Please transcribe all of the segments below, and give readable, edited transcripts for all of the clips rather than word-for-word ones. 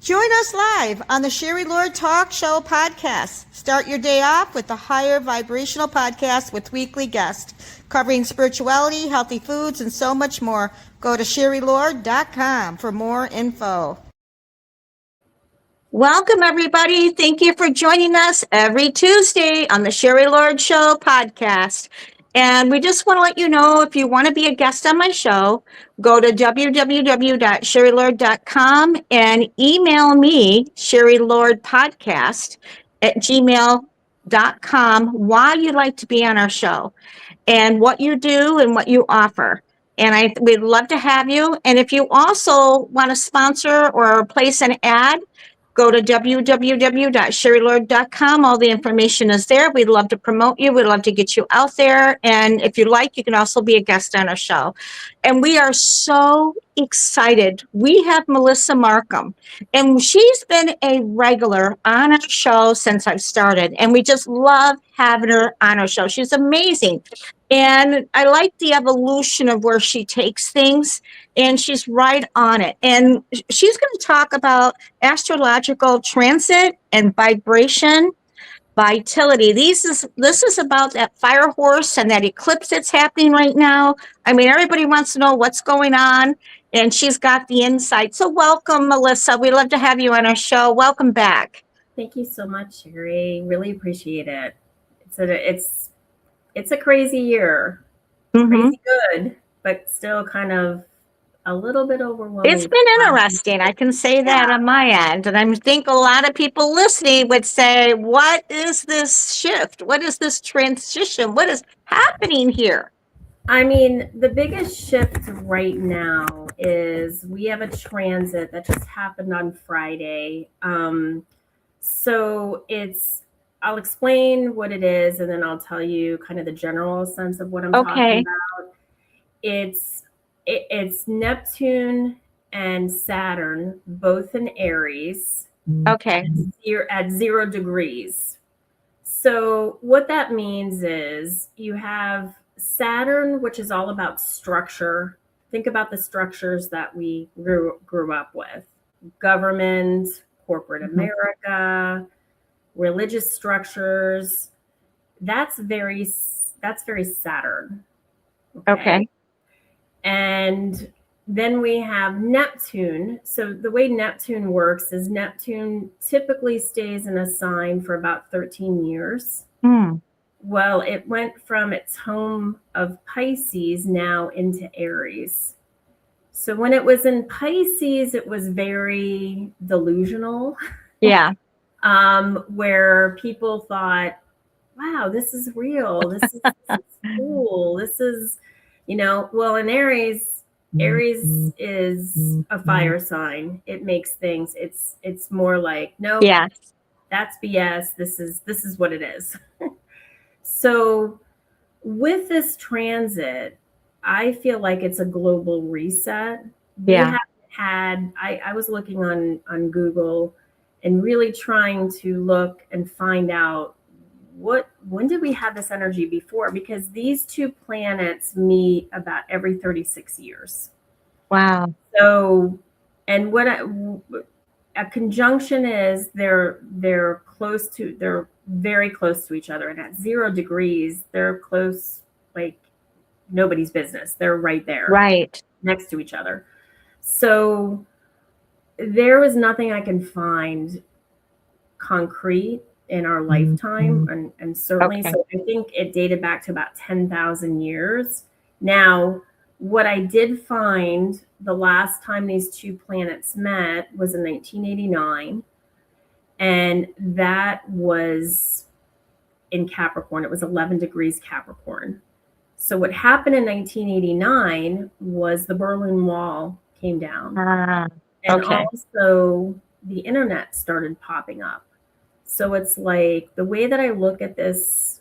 Join us live on the Sherry Lord Talk Show podcast. Start your day off with the Higher Vibrational Podcast with weekly guests covering spirituality, healthy foods, and so much more. Go to sherrylord.com for more info. Welcome, everybody. Thank you for joining us every Tuesday on the Sherry Lord Show podcast. And we just want to let you know, if you want to be a guest on my show, go to www.sherrylord.com and email me, sherrylordpodcast@gmail.com, why you'd like to be on our show and what you do and what you offer. And we'd love to have you. And if you also want to sponsor or place an ad, go to www.sherrylord.com. All the information is there. We'd love to promote you. We'd love to get you out there. And if you like, you can also be a guest on our show. And we are so excited. We have Melissa Marcum, and she's been a regular on our show since I've started. And we just love having her on our show. She's amazing. And I like the evolution of where she takes things, and she's right on it. And she's going to talk about astrological transit and vibration, vitality. This is about that fire horse and that eclipse that's happening right now. I mean, everybody wants to know what's going on, and she's got the insight. So welcome, Melissa. We'd love to have you on our show. Welcome back. Thank you so much, Sherry. Really appreciate it. It's a crazy year. Crazy good, but still kind of a little bit overwhelming. It's been interesting. I can say that on my end. And I think a lot of people listening would say, what is this shift? What is this transition? What is happening here? I mean, the biggest shift right now is we have a transit that just happened on Friday. So I'll explain what it is, and then I'll tell you kind of the general sense of what I'm talking about. It's Neptune and Saturn, both in Aries. Okay. At 0 degrees. So what that means is you have Saturn, which is all about structure. Think about the structures that we grew up with. Government, corporate America, religious structures. That's very Saturn. Okay. And then we have Neptune. So the way Neptune works is Neptune typically stays in a sign for about 13 years. Well, it went from its home of Pisces now into Aries. So when it was in Pisces, it was very delusional. Yeah. Where people thought, wow, this is real. This is cool. This is, well, in Aries is a fire sign. It makes things, it's more like, no, that's BS. This is what it is. So with this transit, I feel like it's a global reset. I was looking on Google and really trying to look and find out when did we have this energy before? Because these two planets meet about every 36 years. Wow. So, and what a conjunction is, they're very close to each other. And at 0 degrees, they're close, like nobody's business. They're right there. Right. Next to each other. So there was nothing I can find concrete in our lifetime, and certainly, so I think it dated back to about 10,000 years. Now, what I did find the last time these two planets met was in 1989, and that was in Capricorn. It was 11 degrees Capricorn. So what happened in 1989 was the Berlin Wall came down. And also the internet started popping up. So it's like the way that I look at this,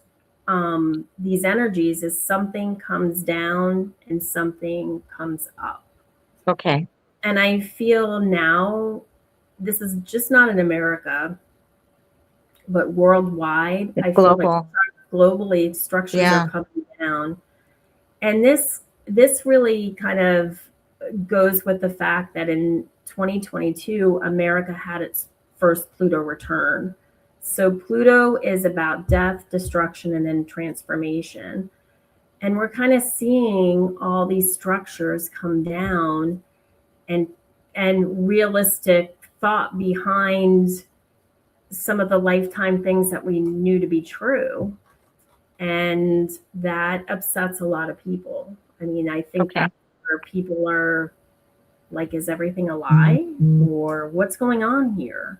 these energies is something comes down and something comes up. Okay. And I feel now this is just not in America, but worldwide. It's I feel global. like globally structures are coming down. And this really kind of goes with the fact that in 2022, America had its first Pluto return. So Pluto is about death, destruction, and then transformation. And we're kind of seeing all these structures come down, and realistic thought behind some of the lifetime things that we knew to be true. And that upsets a lot of people. I mean, I think Okay. that where people are like, is everything a lie? Or what's going on here?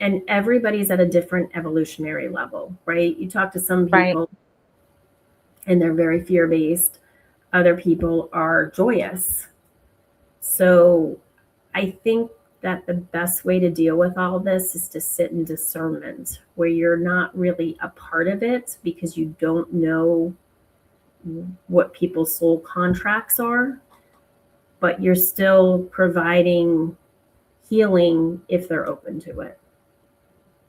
And everybody's at a different evolutionary level, right? You talk to some Right. people and they're very fear-based. Other people are joyous. So I think that the best way to deal with all this is to sit in discernment, where you're not really a part of it because you don't know what people's soul contracts are, but you're still providing healing if they're open to it,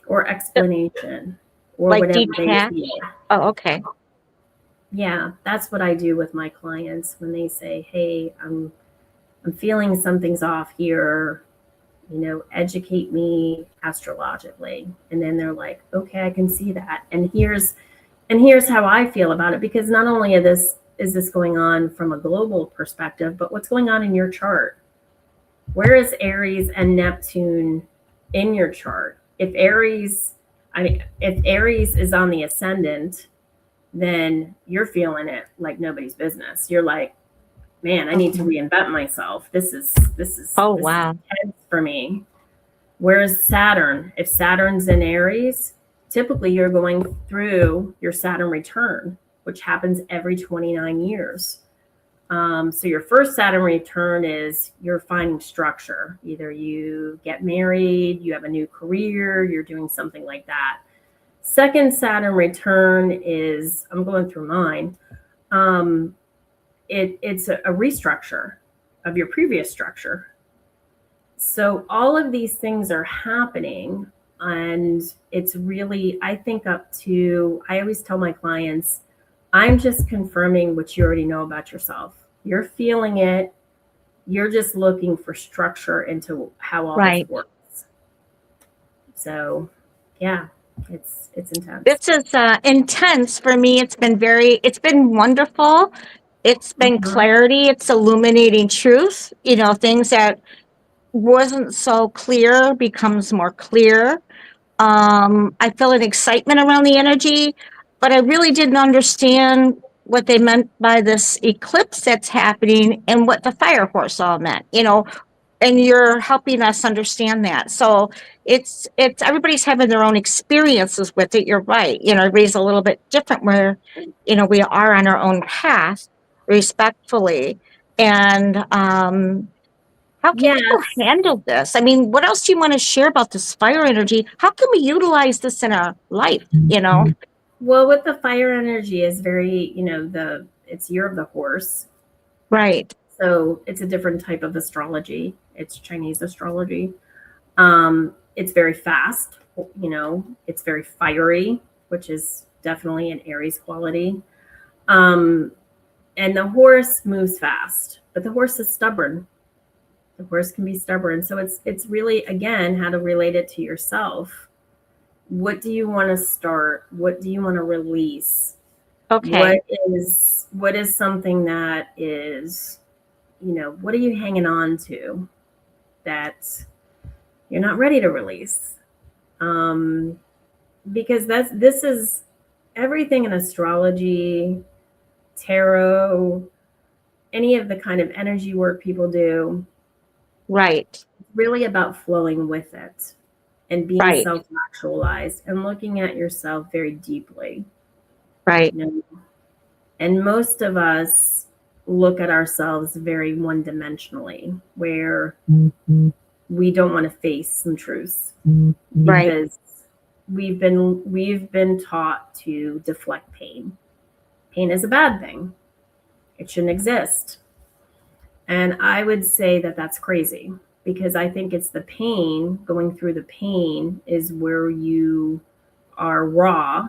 or explanation, or Like whatever they detach? feel. Oh, okay. Yeah, that's what I do with my clients when they say, hey, I'm feeling something's off here, educate me astrologically. And then they're like, okay, I can see that. And here's how I feel about it, because not only is this going on from a global perspective, but what's going on in your chart? Where is Aries and Neptune in your chart? If Aries is on the ascendant, then you're feeling it like nobody's business. You're like, man, I need to reinvent myself. This is wow. intense for me. Whereas Saturn, if Saturn's in Aries, typically you're going through your Saturn return, which happens every 29 years. So your first Saturn return is you're finding structure. Either you get married, you have a new career, you're doing something like that. Second Saturn return is, I'm going through mine. It's a restructure of your previous structure. So all of these things are happening, and it's really, I think, up to, I always tell my clients, I'm just confirming what you already know about yourself. You're feeling it. You're just looking for structure into how all this works. So, yeah, it's intense. This is intense for me. It's been wonderful. It's been clarity. It's illuminating truth. Things that wasn't so clear becomes more clear. I feel an excitement around the energy, but I really didn't understand what they meant by this eclipse that's happening and what the fire horse all meant, and you're helping us understand that. So it's everybody's having their own experiences with it. You're right. Everybody's a little bit different where, we are on our own path respectfully. And, how can people handle this? I mean, what else do you want to share about this fire energy? How can we utilize this in our life, Well, with the fire energy is very, it's year of the horse. Right. So it's a different type of astrology. It's Chinese astrology. It's very fast, it's very fiery, which is definitely an Aries quality. And the horse moves fast, but the horse is stubborn. The horse can be stubborn. So it's really, again, how to relate it to yourself. What do you want to start? What do you want to release? Okay. What is something that is, what are you hanging on to that you're not ready to release? Because this is everything in astrology, tarot, any of the kind of energy work people do. Right. It's really about flowing with it and being self-actualized and looking at yourself very deeply. Right. And most of us look at ourselves very one-dimensionally, where we don't want to face some truths because we've been taught to deflect pain. Pain is a bad thing. It shouldn't exist. And I would say that that's crazy, because I think it's the pain, going through the pain is where you are raw.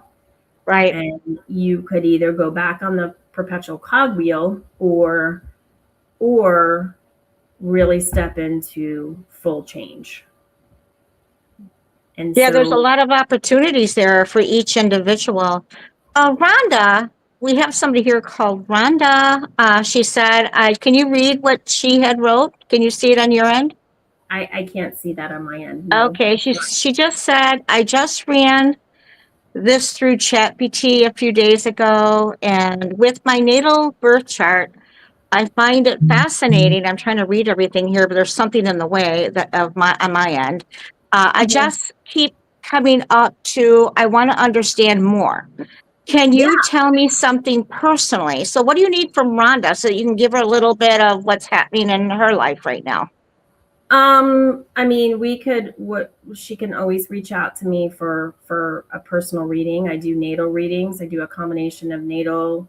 Right. And you could either go back on the perpetual cogwheel or really step into full change. And Yeah, there's a so lot of opportunities there for each individual. Rhonda, we have somebody here called Rhonda. She said, can you read what she had wrote? Can you see it on your end? I can't see that on my end. No. Okay, she just said, I just ran this through ChatGPT a few days ago, and with my natal birth chart, I find it fascinating. I'm trying to read everything here, but there's something in the way that on my end. I just keep coming up to, I want to understand more. Can Yeah. you tell me something personally? So what do you need from Rhonda so you can give her a little bit of what's happening in her life right now? I mean, she can always reach out to me for a personal reading. I do natal readings. I do a combination of natal,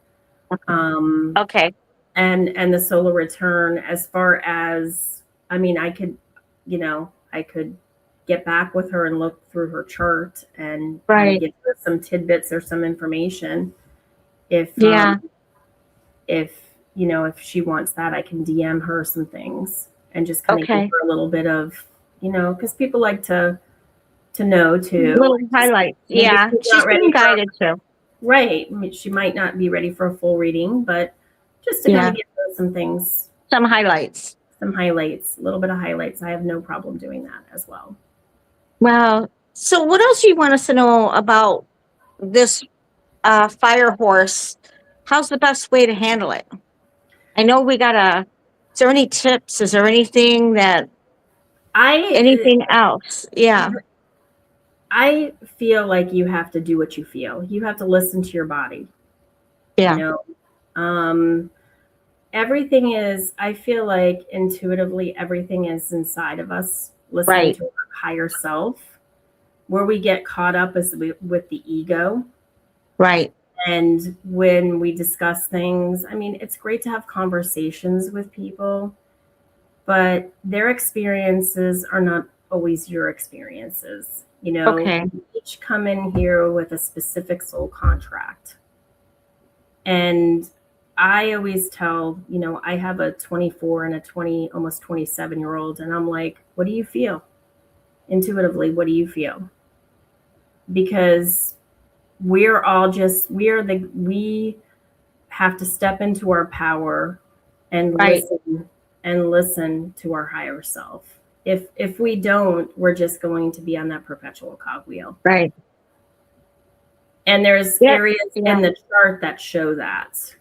Okay. and the solar return. As far as, I mean, I could get back with her and look through her chart and kind of Right. give her some tidbits or some information. If Yeah. if she wants that, I can DM her some things and just kind of give Okay. her a little bit of, because people like to know too. Little highlights. Maybe Yeah. she's She's not being ready for, guided too. right. I mean, she might not be ready for a full reading, but just to kind Yeah. of give her some things, Some highlights. some highlights, a little bit of highlights. I have no problem doing that as well. Well, so what else do you want us to know about this fire horse? How's the best way to handle it? I know is there any tips? Is there anything anything else? Yeah. I feel like you have to do what you feel. You have to listen to your body. Yeah. Everything is, I feel like intuitively, everything is inside of us, listening Right. to our higher self. Where we get caught up is with the ego. Right. And when we discuss things, I mean, it's great to have conversations with people, but their experiences are not always your experiences. Okay. We each come in here with a specific soul contract. And I always tell, I have a 24 and a almost 27-year-old, and I'm like, what do you feel? Intuitively, what do you feel? Because we have to step into our power and Right. listen to our higher self. If we don't, we're just going to be on that perpetual cogwheel. Right. And there's areas in the chart that show that.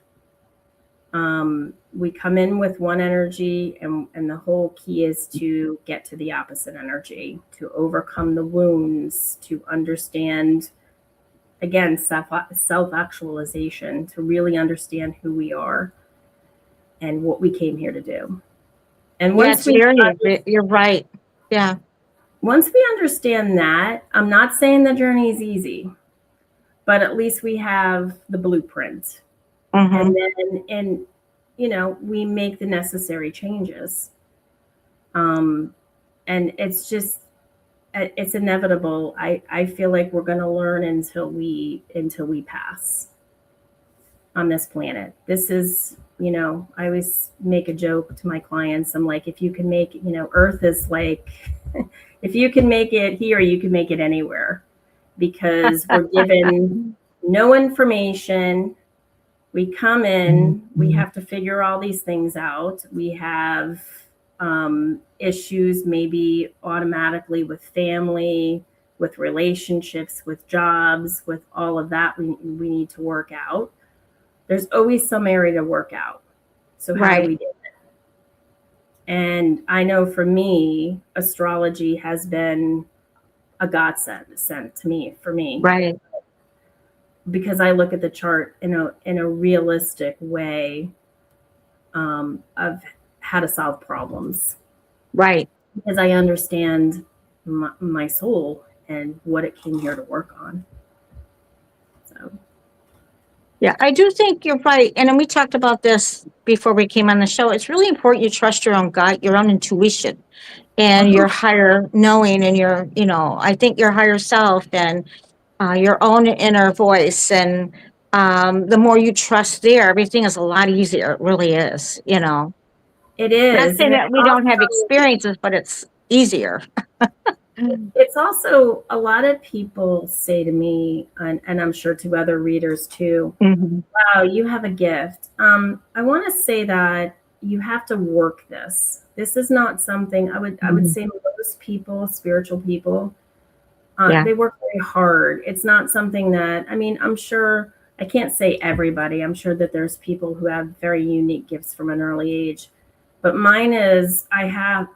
We come in with one energy, and the whole key is to get to the opposite energy, to overcome the wounds, to understand, again, self-actualization, to really understand who we are and what we came here to do. And once you're right. Yeah. Once we understand that, I'm not saying the journey is easy, but at least we have the blueprint. Mm-hmm. And we make the necessary changes. And it's inevitable. I feel like we're going to learn until we pass on this planet. This is, I always make a joke to my clients. I'm like, if you can make, Earth is like, if you can make it here, you can make it anywhere, because we're given no information. We come in, we have to figure all these things out. We have issues maybe automatically with family, with relationships, with jobs, with all of that we need to work out. There's always some area to work out. So how do we do it? And I know for me, astrology has been a godsend sent to me, for me. Right. Because I look at the chart in a realistic way of how to solve problems. Right. Because I understand my soul and what it came here to work on. So. Yeah, I do think you're right. And then we talked about this before we came on the show. It's really important you trust your own gut, your own intuition, and your higher knowing, and I think your higher self and your own inner voice. And the more you trust there, everything is a lot easier. It really is, It Not is. saying And that we don't have experiences, but it's easier. it's also, a lot of people say to me, and I'm sure to other readers too, wow, you have a gift. I want to say that you have to work this. This is not something I would say most people, spiritual people, they work very hard. It's not something that, I mean, I'm sure, I can't say everybody. I'm sure that there's people who have very unique gifts from an early age. But mine is, I'm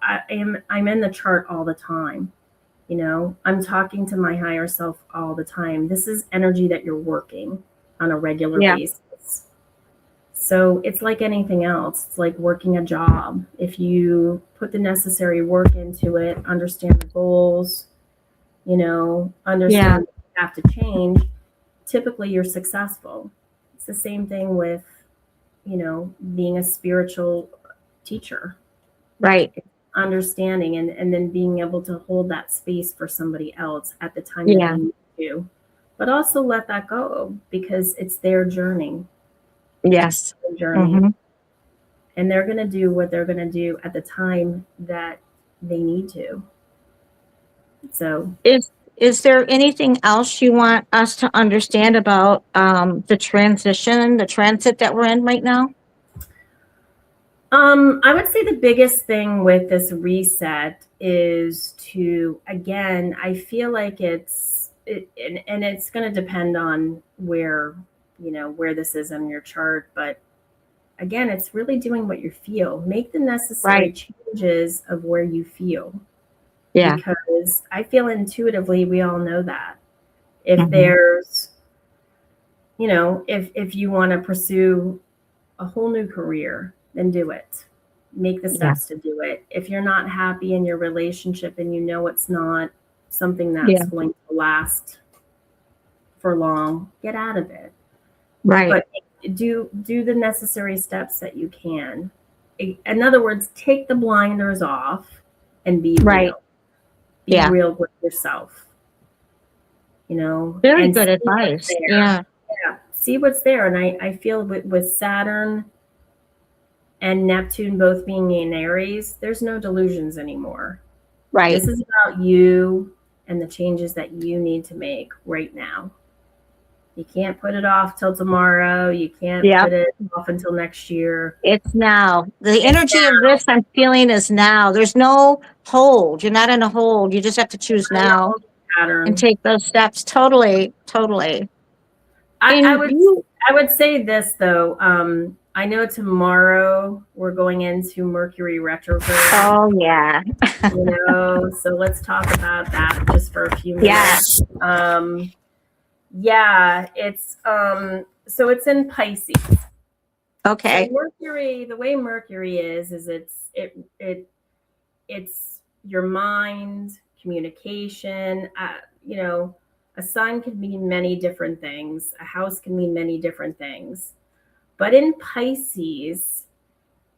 in the chart all the time. You know, I'm talking to my higher self all the time. This is energy that you're working on a regular basis. So it's like anything else. It's like working a job. If you put the necessary work into it, understand the goals, you know, understand what you have to change, typically you're successful. It's the same thing with, you know, being a spiritual teacher. Right. Understanding and then being able to hold that space for somebody else at the time that they need to, but also let that go because it's their journey. Yes. Their journey. And they're going to do what they're going to do at the time that they need to. So is there anything else you want us to understand about the transit that we're in right now? I would say the biggest thing with this reset is to, again, I feel like and it's going to depend on where, you know, where this is on your chart. But again, it's really doing what you feel. Make the necessary changes of where you feel. Yeah. Because I feel intuitively, we all know that. If there's, you know, if you want to pursue a whole new career, then do it. Make the steps to do it. If you're not happy in your relationship and you know it's not something that's going to last for long, get out of it. Right. But do the necessary steps that you can. In other words, take the blinders off and be real. Be real with yourself. You know, very good advice. Yeah. See what's there. And I feel with Saturn and Neptune both being in Aries, there's no delusions anymore. Right. This is about you and the changes that you need to make right now. You can't put it off till tomorrow. You can't put it off until next year. It's now. The energy of this I'm feeling is now. There's no hold. You're not in a hold. You just have to choose now and take those steps. Totally. I would say this though. I know tomorrow we're going into Mercury retrograde. Oh yeah. You know, so let's talk about that just for a few minutes. It's so it's in Pisces. Okay. So Mercury, the way Mercury is it's your mind, communication. You know, a sign can mean many different things. A house can mean many different things. But in Pisces,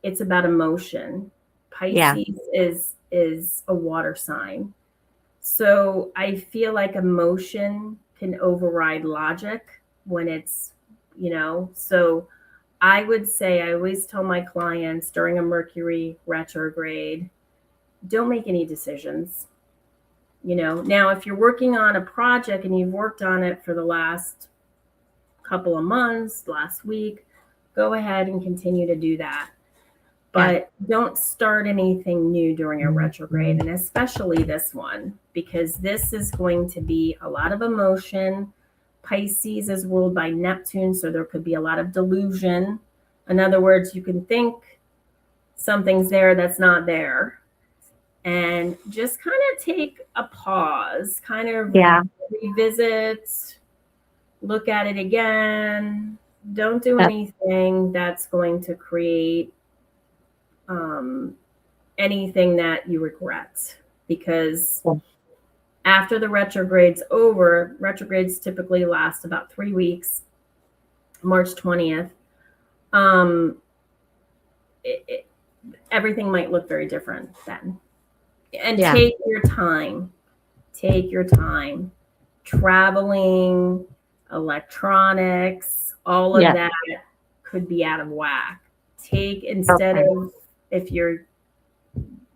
it's about emotion. Pisces is a water sign. So I feel like emotion can override logic when it's, you know, so I would say, I always tell my clients during a Mercury retrograde, don't make any decisions. You know, now if you're working on a project and you've worked on it for the last couple of months, last week, go ahead and continue to do that. But don't start anything new during a retrograde, and especially this one, because this is going to be a lot of emotion. Pisces is ruled by Neptune, so there could be a lot of delusion. In other words, you can think something's there that's not there. And just kind of take a pause, kind of revisit, look at it again. Don't do anything that's going to create anything that you regret, because after the retrograde's over, retrogrades typically last about 3 weeks, March 20th. Everything might look very different then. And take your time. Take your time. Traveling, electronics, all of that could be out of whack. Instead of if you're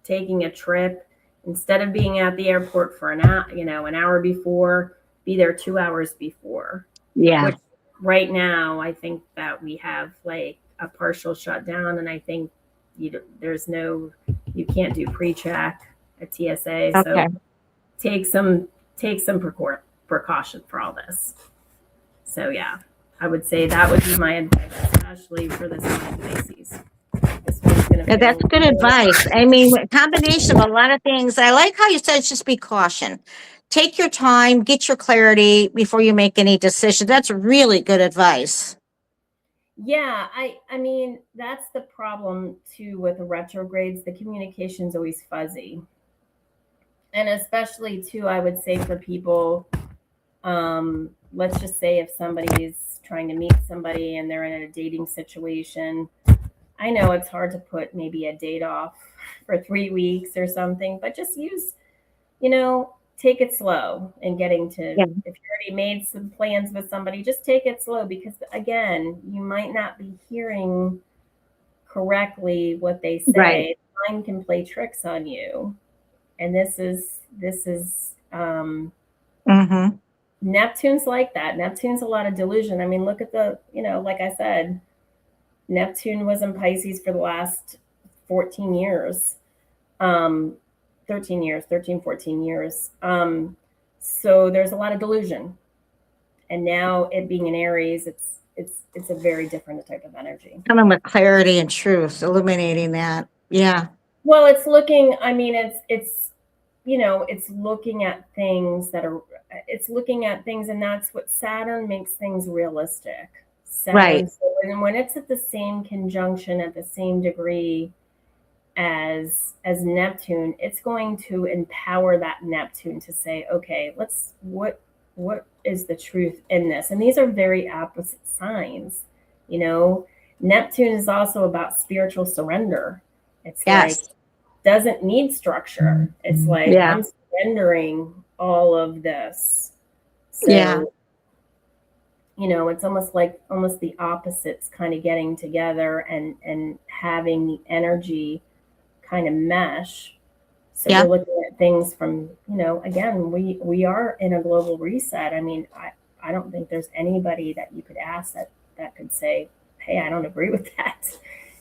taking a trip, instead of being at the airport for an hour, an hour before, be there 2 hours before. Yeah. Which right now, I think that we have like a partial shutdown, and I think you can't do pre-check at TSA. Okay. So take some precaution for all this. So yeah, I would say that would be my advice, especially for this one in Pisces. This one's gonna Yeah, that's feel good advice. I mean, a combination of a lot of things. I like how you said just be caution. Take your time, get your clarity before you make any decision. That's really good advice. Yeah, I mean, that's the problem too with the retrogrades. The communication's always fuzzy. And especially too, I would say for people, let's just say if somebody's trying to meet somebody and they're in a dating situation, I know it's hard to put maybe a date off for 3 weeks or something, but just use, take it slow and getting to, Yeah. if you already made some plans with somebody, just take it slow, because again, you might not be hearing correctly what they say. Right. Time can play tricks on you. And this is Mm-hmm. Neptune's like that. Neptune's a lot of delusion. I mean, look at like I said, Neptune was in Pisces for the last 14 years. 13, 14 years. So there's a lot of delusion. And now it being in Aries, it's a very different type of energy. Coming with clarity and truth, illuminating that. Yeah. Well, it's looking, I mean, it's looking at things and that's what Saturn makes things realistic. Saturn, Right. so when it's at the same conjunction, at the same degree as Neptune, it's going to empower that Neptune to say, okay, what is the truth in this? And these are very opposite signs. Neptune is also about spiritual surrender. It's like, doesn't need structure. It's like, I'm surrendering all of this. So, it's almost the opposites kind of getting together and having the energy kind of mesh. So we're looking at things from, again, we are in a global reset. I mean, I don't think there's anybody that you could ask that could say, hey, I don't agree with that.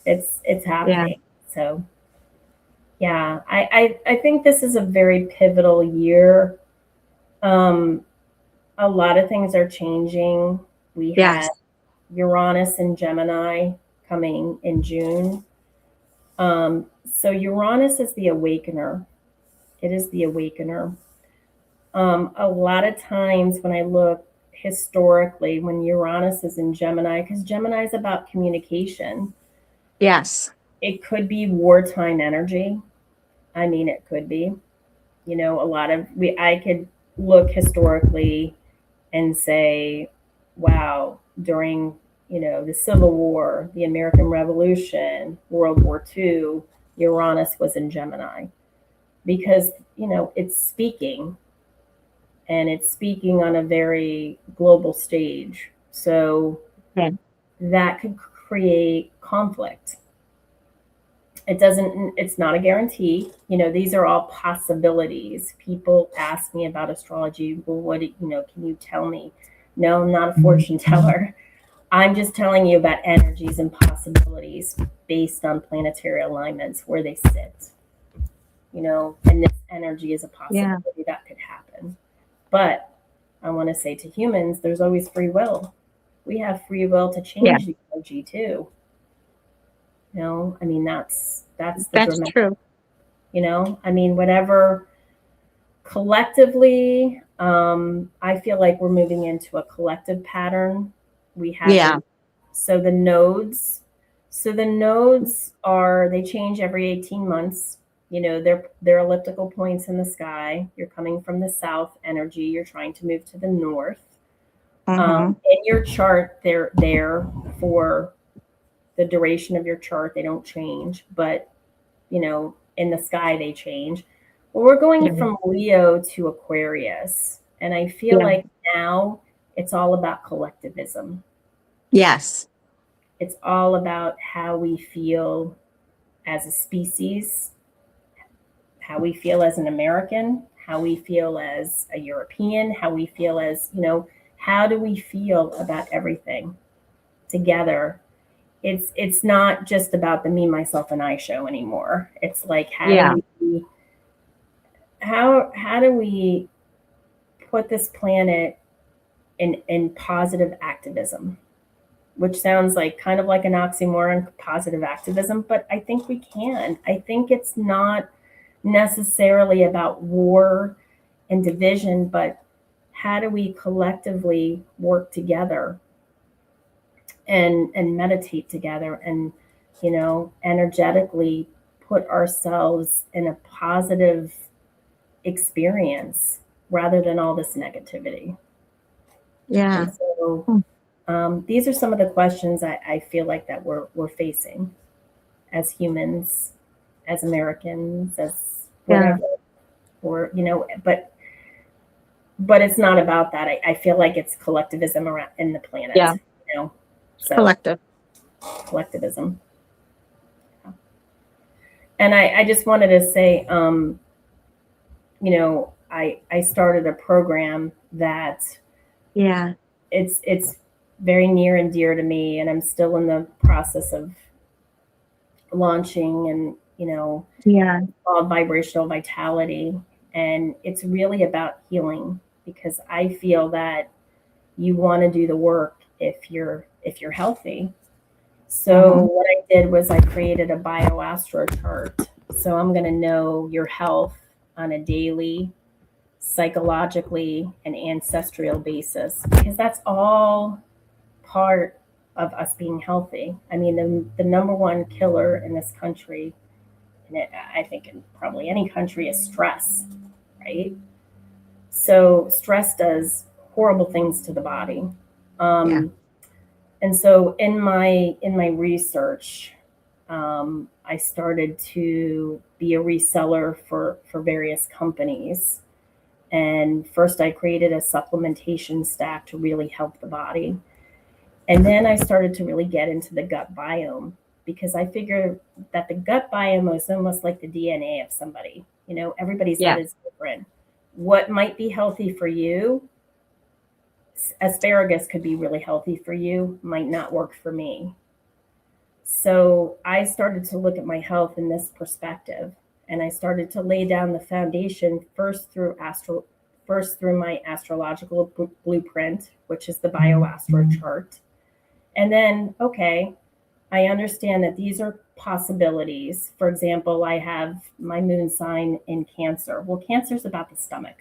It's happening. So yeah, I think this is a very pivotal year. A lot of things are changing. We had Uranus and Gemini coming in June. So Uranus is the awakener. It is the awakener. A lot of times when I look historically, when Uranus is in Gemini, because Gemini is about communication. Yes. It could be wartime energy. I mean, it could be. I could look historically and say, wow, during, the Civil War, the American Revolution, World War II, Uranus was in Gemini, because, it's speaking, and it's speaking on a very global stage. So that could create conflict. It's not a guarantee. These are all possibilities. People ask me about astrology. Well, can you tell me? No, I'm not a fortune teller. I'm just telling you about energies and possibilities based on planetary alignments, where they sit. And this energy is a possibility that could happen. But I want to say to humans, there's always free will. We have free will to change the energy too. I mean, that's true. I mean, whatever collectively, I feel like we're moving into a collective pattern. We have so the nodes they change every 18 months. They're elliptical points in the sky. You're coming from the south energy. You're trying to move to the north. In your chart, they're there for the duration of your chart. They don't change, but in the sky they change. Well, we're going from Leo to Aquarius, and I feel like now it's all about collectivism. Yes. It's all about how we feel as a species, how we feel as an American, how we feel as a European, how we feel as, how do we feel about everything together? It's not just about the me, myself, and I show anymore. It's like, how do we put this planet in positive activism, which sounds like kind of like an oxymoron, positive activism, but I think we can. I think it's not necessarily about war and division, but how do we collectively work together and meditate together and, energetically put ourselves in a positive experience rather than all this negativity. Yeah. And so these are some of the questions I feel like that we're facing as humans, as Americans, as whatever, or, but it's not about that. I feel like it's collectivism around in the planet. Yeah. So collectivism. And I just wanted to say, I started a program that it's very near and dear to me, and I'm still in the process of launching, and called Vibrational Vitality. And it's really about healing, because I feel that you want to do the work if you're healthy. So what I did was I created a bio-astro chart. So I'm going to know your health on a daily, psychologically, and ancestral basis, because that's all part of us being healthy. I mean, the number one killer in this country, and I think in probably any country, is stress, right? So stress does horrible things to the body. And so in my research, I started to be a reseller for various companies. And first I created a supplementation stack to really help the body. And then I started to really get into the gut biome, because I figured that the gut biome was almost like the DNA of somebody. Everybody's gut is different. What might be healthy for you, asparagus could be really healthy for you, might not work for me. So I started to look at my health in this perspective, and I started to lay down the foundation first through my astrological blueprint, which is the bio-astro chart. And then, okay, I understand that these are possibilities. For example, I have my moon sign in Cancer. Well, Cancer is about the stomach.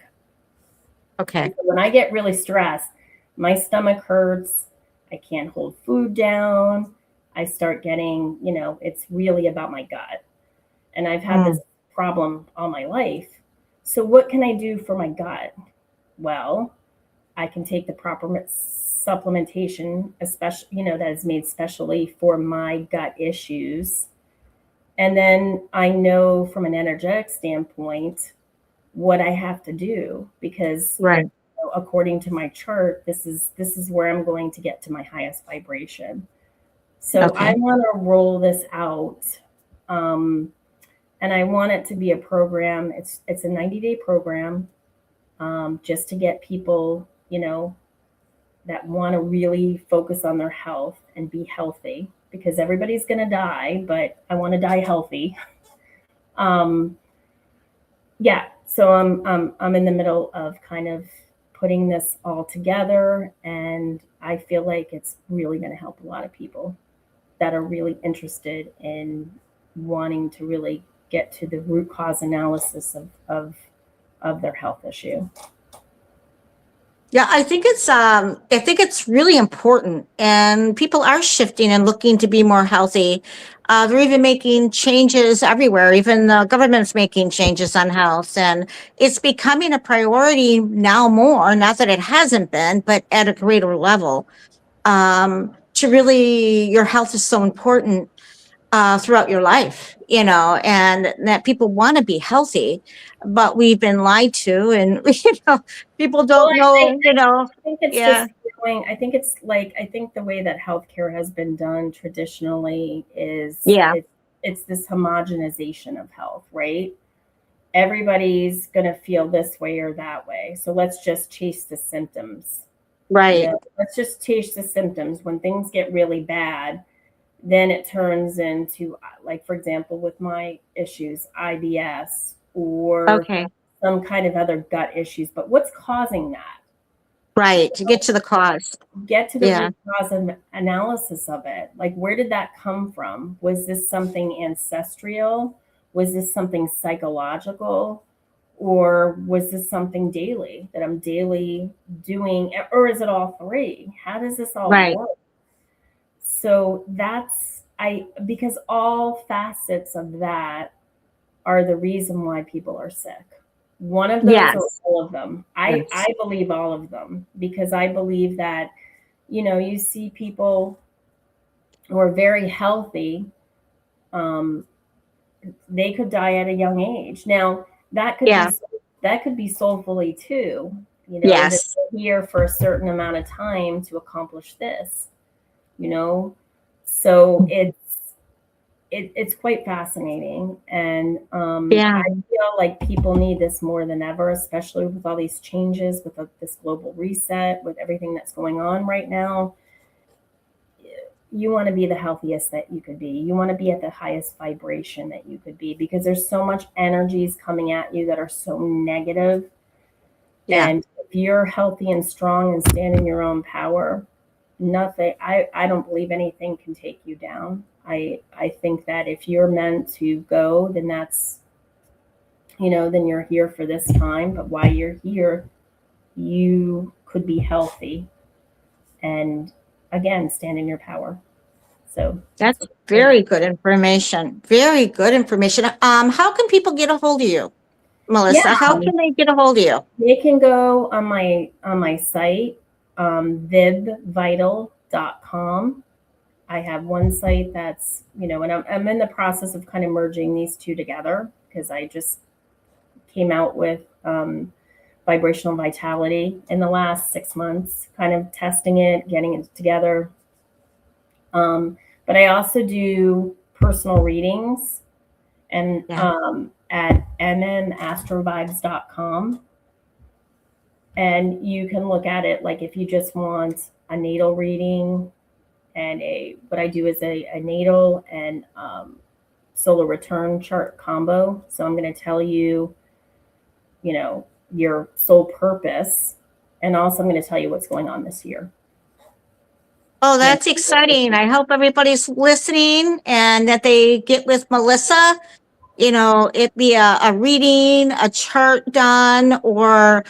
Okay. So when I get really stressed, my stomach hurts. I can't hold food down. I start getting, it's really about my gut. And I've had this problem all my life. So what can I do for my gut? Well, I can take the proper supplementation, especially, that is made specially for my gut issues. And then I know from an energetic standpoint what I have to do, because according to my chart, this is where I'm going to get to my highest vibration. So I want to roll this out. And I want it to be a program. It's a 90-day program, just to get people, that want to really focus on their health and be healthy, because everybody's going to die, but I want to die healthy. So I'm in the middle of kind of putting this all together, and I feel like it's really going to help a lot of people that are really interested in wanting to really get to the root cause analysis of their health issue. Yeah, I think it's really important, and people are shifting and looking to be more healthy. They're even making changes everywhere. Even the government's making changes on health, and it's becoming a priority now more. Not that it hasn't been, but at a greater level. To really, your health is so important throughout your life, and that people want to be healthy, but we've been lied to, and people don't know. I think it's just going. I think the way that healthcare has been done traditionally is it's this homogenization of health, right? Everybody's going to feel this way or that way. So let's just chase the symptoms. Right. Let's just chase the symptoms. When things get really bad, then it turns into, like, for example, with my issues, IBS or some kind of other gut issues. But what's causing that? Right. To get to the cause. Get to the root cause and analysis of it. Like, where did that come from? Was this something ancestral? Was this something psychological? Or was this something daily that I'm daily doing? Or is it all three? How does this all work? So because all facets of that are the reason why people are sick. One of those or all of them. I believe all of them, because I believe that, you see people who are very healthy, they could die at a young age. Now, that could be soulfully too. That they're here for a certain amount of time to accomplish this. So it's quite fascinating, and I feel like people need this more than ever, especially with all these changes, with this global reset, with everything that's going on right now. You want to be the healthiest that you could be. You want to be at the highest vibration that you could be, because there's so much energies coming at you that are so negative. And if you're healthy and strong and stand in your own power, nothing, I don't believe anything can take you down. I think that if you're meant to go, then that's, then you're here for this time. But while you're here, you could be healthy and, again, stand in your power. So that's very good information. Very good information. How can people get a hold of you, Melissa? How can they get a hold of you? They can go on my site, vibvital.com. I have one site that's, and I'm in the process of kind of merging these two together, because I just came out with vibrational vitality in the last 6 months, kind of testing it, getting it together. But I also do personal readings, and at mmastrovives.com. And you can look at it like if you just want a natal reading, and what I do is a natal and solar return chart combo. So I'm going to tell you, your soul purpose, and also I'm going to tell you what's going on this year. Oh, that's exciting. I hope everybody's listening and that they get with Melissa. It be a reading, a chart done, or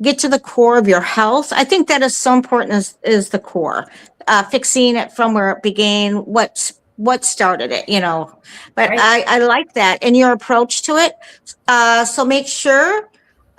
get to the core of your health. I think that is so important, is the core, fixing it from where it began, what started it, but I like that and your approach to it. So make sure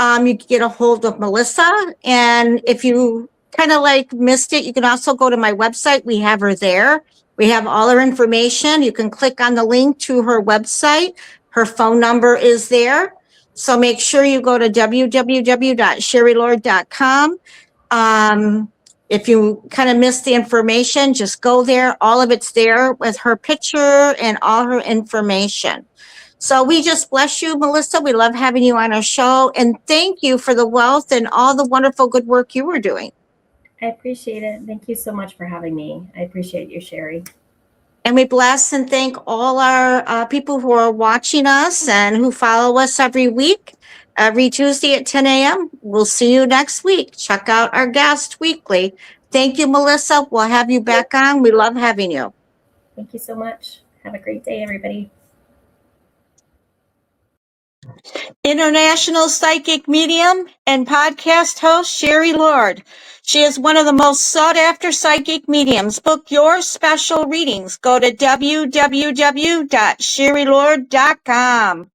you get a hold of Melissa, and if you kind of like missed it, you can also go to my website. We have her there. We have all her information. You can click on the link to her website. Her phone number is there. So make sure you go to www.sherrylord.com. If you kind of missed the information, just go there. All of it's there with her picture and all her information. So we just bless you, Melissa. We love having you on our show. And thank you for the wealth and all the wonderful good work you were doing. I appreciate it. Thank you so much for having me. I appreciate you, Sherry. And we bless and thank all our people who are watching us and who follow us every week, every Tuesday at 10 a.m. We'll see you next week. Check out our guest weekly. Thank you, Melissa. We'll have you back on. We love having you. Thank you so much. Have a great day, everybody. International psychic medium and podcast host Sherry Lord. She is one of the most sought after psychic mediums. Book your special readings. Go to www.sherrylord.com.